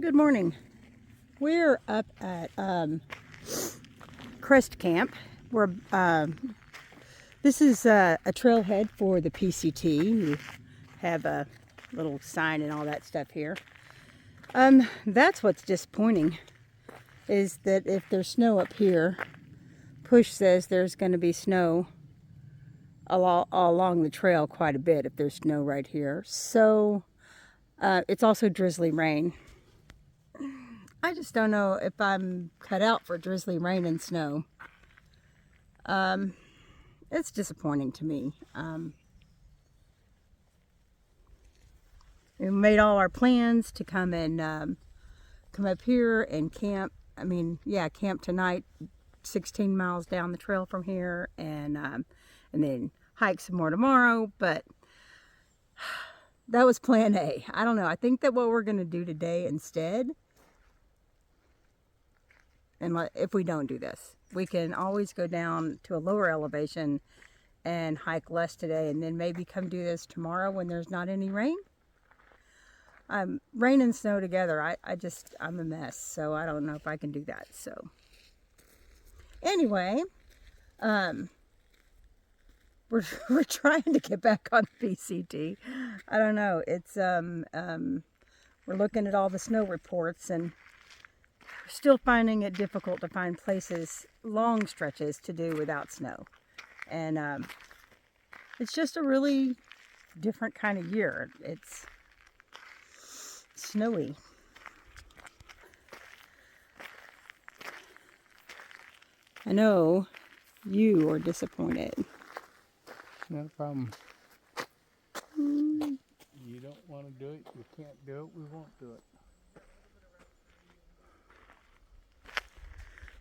Good morning. We're up at Crest Camp. This is a trailhead for the PCT. You have a little sign and all that stuff here. That's what's disappointing, is that if there's snow up here, Push says there's going to be snow along the trail quite a bit if there's snow right here. So it's also drizzly rain. I just don't know if I'm cut out for drizzly rain and snow. It's disappointing to me. We made all our plans to come and come up here and camp. Camp tonight, 16 miles down the trail from here, and then hike some more tomorrow. But that was plan A. I don't know. I think that what we're going to do today instead, and if we don't do this, we can always go down to a lower elevation and hike less today, and then maybe come do this tomorrow when there's not any rain. Rain and snow together, I'm a mess, so I don't know if I can do that. So anyway, we're trying to get back on the PCT. I don't know. It's we're looking at all the snow reports, and still finding it difficult to find places, long stretches, to do without snow. And it's just a really different kind of year. It's snowy. I know you are disappointed. Not a problem. You don't want to do it, you can't do it, we won't do it.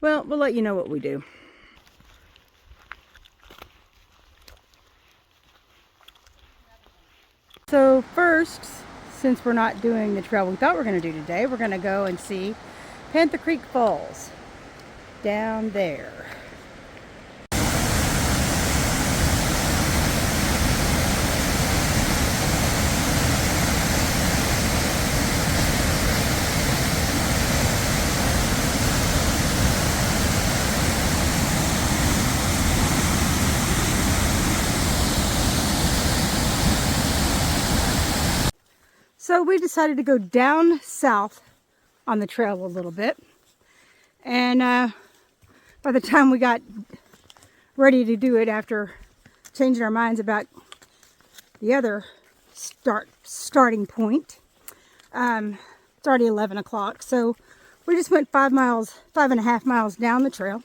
Well, we'll let you know what we do. So first, since we're not doing the trail we thought we were going to do today, we're going to go and see Panther Creek Falls down there. So we decided to go down south on the trail a little bit, and by the time we got ready to do it, after changing our minds about the other starting point, it's already 11 o'clock. So we just went 5.5 miles down the trail,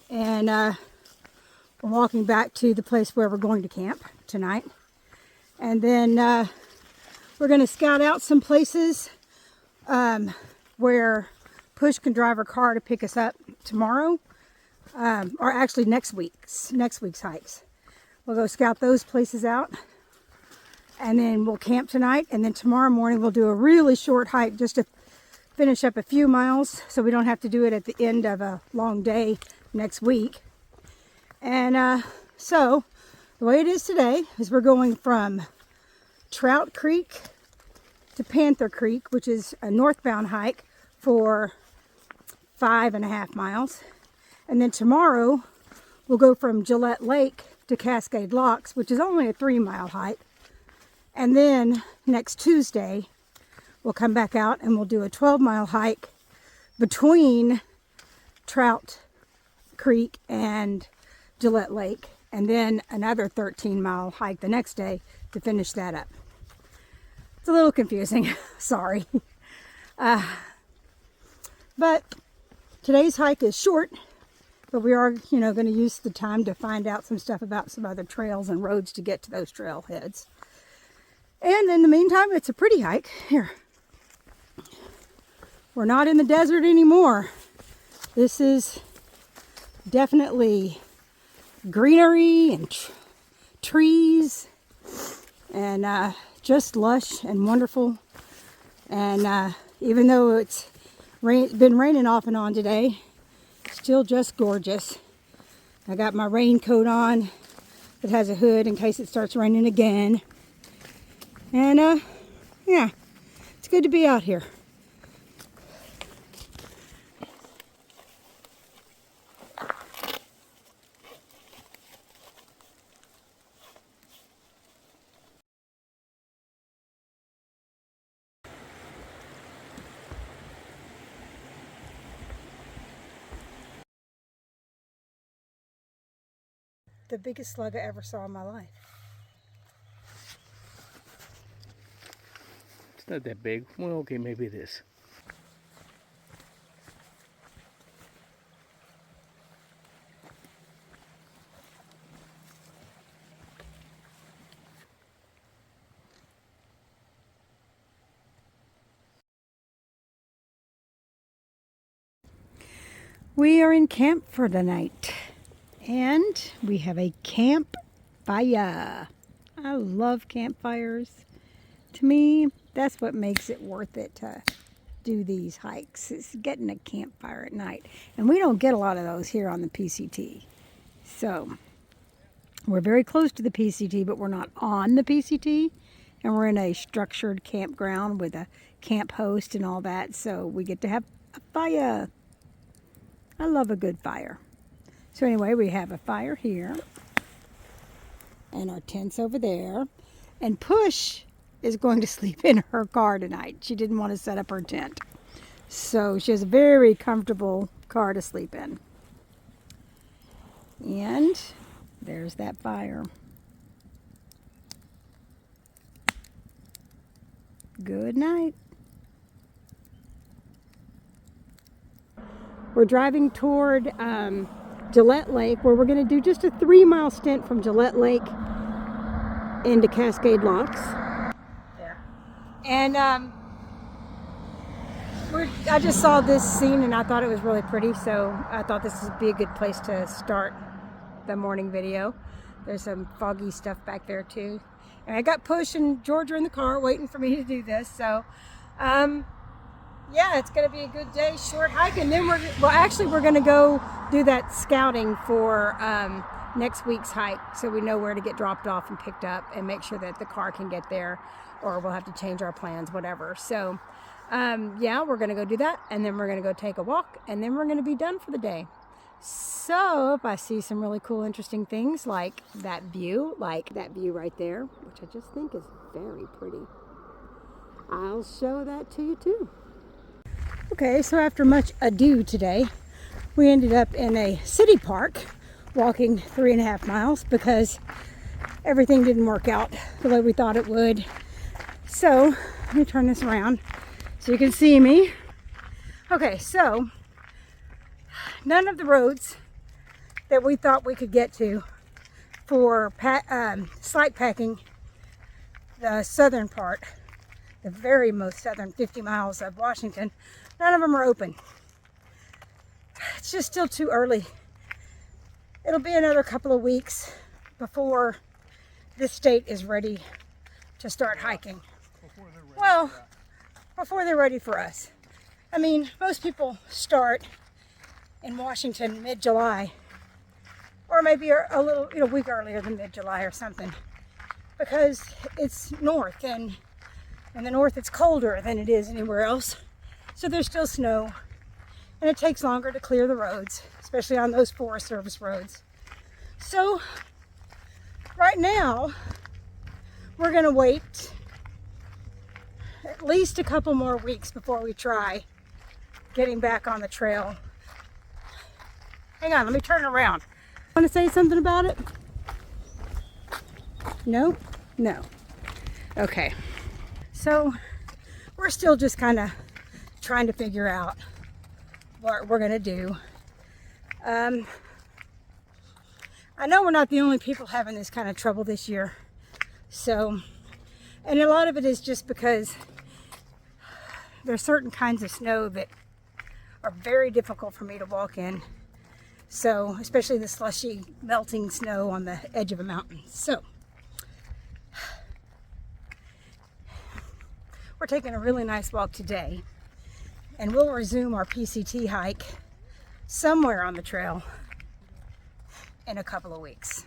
and we're walking back to the place where we're going to camp tonight, and then we're going to scout out some places where Push can drive her car to pick us up tomorrow, or actually next week's hikes. We'll go scout those places out, and then we'll camp tonight, and then tomorrow morning we'll do a really short hike just to finish up a few miles, so we don't have to do it at the end of a long day next week. And so the way it is today is we're going from Trout Creek to Panther Creek, which is a northbound hike for 5.5 miles. And then tomorrow we'll go from Gillette Lake to Cascade Locks, which is only a 3-mile hike. And then next Tuesday we'll come back out and we'll do a 12-mile hike between Trout Creek and Gillette Lake, and then another 13-mile hike the next day to finish that up. It's a little confusing, sorry. But today's hike is short, but we are, going to use the time to find out some stuff about some other trails and roads to get to those trailheads. And in the meantime, it's a pretty hike. Here, we're not in the desert anymore. This is definitely greenery and trees, and just lush and wonderful. And even though it's been raining off and on today, still just gorgeous. I got my raincoat on that has a hood in case it starts raining again. And yeah, it's good to be out here. the biggest slug I ever saw in my life. It's not that big. Well, okay, maybe it is. We are in camp for the night, and we have a campfire. I love campfires. To me, that's what makes it worth it to do these hikes. It's getting a campfire at night, and we don't get a lot of those here on the PCT. So we're very close to the PCT, but we're not on the PCT, and we're in a structured campground with a camp host and all that, so we get to have a fire. I love a good fire. So anyway, we have a fire here, and our tent's over there, and Push is going to sleep in her car tonight. She didn't want to set up her tent, so she has a very comfortable car to sleep in. And there's that fire. Good night. We're driving toward Gillette Lake, where we're going to do just a 3-mile stint from Gillette Lake into Cascade Locks. There. And I just saw this scene and I thought it was really pretty, so I thought this would be a good place to start the morning video. There's some foggy stuff back there too. And I got Push and Georgia in the car waiting for me to do this, so yeah, it's going to be a good day, short hike, and then we're going to go do that scouting for next week's hike, so we know where to get dropped off and picked up and make sure that the car can get there, or we'll have to change our plans, whatever. So yeah, we're going to go do that, and then we're going to go take a walk, and then we're going to be done for the day. So if I see some really cool, interesting things like that view right there, which I just think is very pretty, I'll show that to you too. Okay, so after much ado today, we ended up in a city park walking 3.5 miles because everything didn't work out the way we thought it would. So let me turn this around so you can see me. Okay, so none of the roads that we thought we could get to for slight packing the southern part, the very most southern 50 miles of Washington, none of them are open. It's just still too early. It'll be another couple of weeks before this state is ready to start hiking. Well, before they're ready for us. I mean, most people start in Washington mid-July, or maybe a little, a week earlier than mid-July or something, because it's north, and in the north it's colder than it is anywhere else. So there's still snow, and it takes longer to clear the roads, especially on those Forest Service roads. So right now, we're gonna wait at least a couple more weeks before we try getting back on the trail. Hang on, let me turn around. Want to say something about it? No? No. Okay. So we're still just kind of trying to figure out what we're gonna do. I know we're not the only people having this kind of trouble this year. So, and a lot of it is just because there's certain kinds of snow that are very difficult for me to walk in. So, especially the slushy, melting snow on the edge of a mountain. So, we're taking a really nice walk today, and we'll resume our PCT hike somewhere on the trail in a couple of weeks.